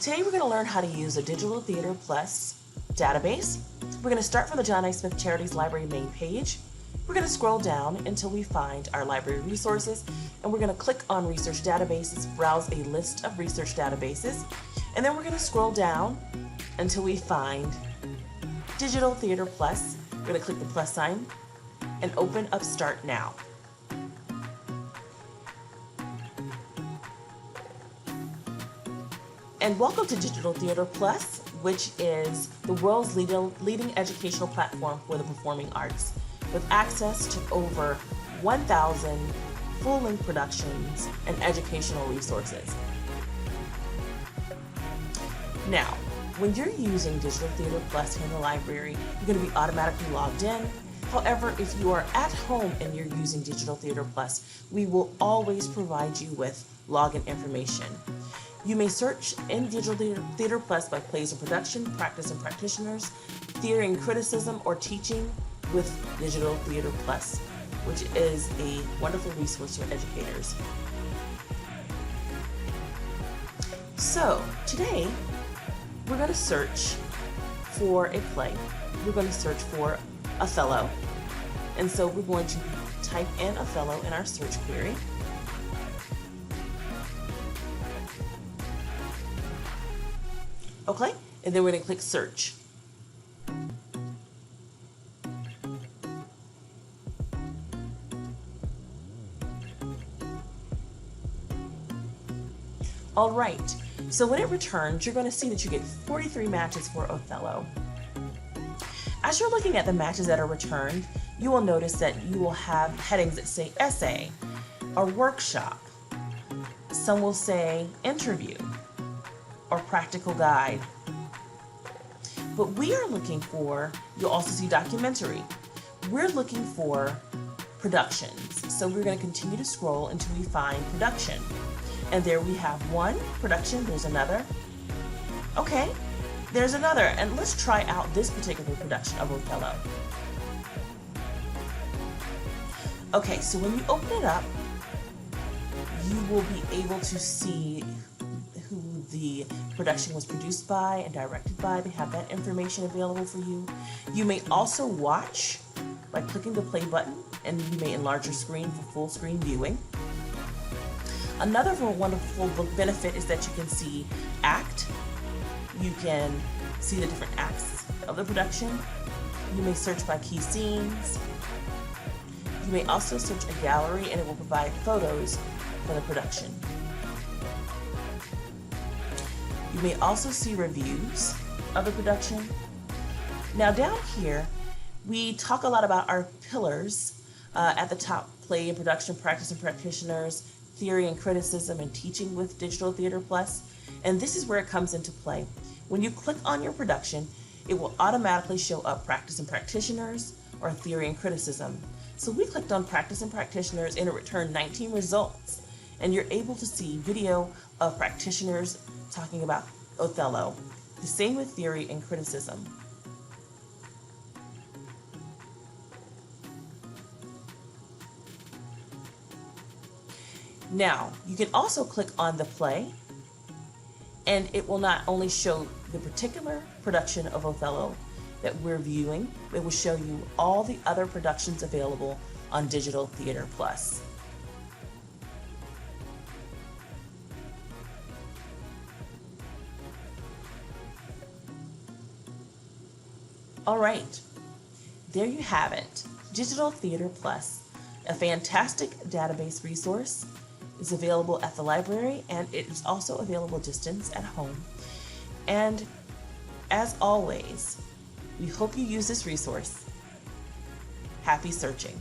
Today we're going to learn how to use a Digital Theater Plus database. We're going to start from the John A. Smith Charities Library main page. We're going to scroll down until we find our library resources, and we're going to click on Research Databases, browse a list of research databases, and then we're going to scroll down until we find Digital Theater Plus. We're going to click the plus sign and open up Start Now. And welcome to Digital Theater Plus, which is the world's leading educational platform for the performing arts, with access to over 1,000 full-length productions and educational resources. Now, when you're using Digital Theater Plus here in the library, you're going to be automatically logged in. However, if you are at home and you're using Digital Theater Plus, we will always provide you with login information. You may search in Digital Theater Plus by plays and production, practice and practitioners, theory and criticism, or teaching with Digital Theater Plus, which is a wonderful resource for educators. So today, we're going to search for a play. We're going to search for Othello. And so we're going to type in Othello in our search query. Okay, and then we're going to click search. All right, so when it returns, you're going to see that you get 43 matches for Othello. As you're looking at the matches that are returned, you will notice that you will have headings that say essay or workshop. Some will say interview or practical guide. But we are looking for, you'll also see documentary. We're looking for productions. So we're going to continue to scroll until we find production. And there we have one production, there's another. Okay, there's another, and let's try out this particular production of Othello. Okay, so when you open it up, you will be able to see who the production was produced by and directed by. They have that information available for you. You may also watch by clicking the play button, and you may enlarge your screen for full screen viewing. Another wonderful benefit is that you can see act. You can see the different acts of the production. You may search by key scenes. You may also search a gallery, and it will provide photos for the production. You may also see reviews of the production. Now down here, we talk a lot about our pillars at the top: play and production, practice and practitioners, theory and criticism, and teaching with Digital Theater Plus. And this is where it comes into play. When you click on your production, it will automatically show up practice and practitioners or theory and criticism. So we clicked on practice and practitioners, and it returned 19 results. And you're able to see video of practitioners talking about Othello. The same with theory and criticism. Now, you can also click on the play, and it will not only show the particular production of Othello that we're viewing, it will show you all the other productions available on Digital Theater Plus. All right, there you have it. Digital Theater Plus, a fantastic database resource. It's available at the library, and it is also available distance at home. And as always, we hope you use this resource. Happy searching.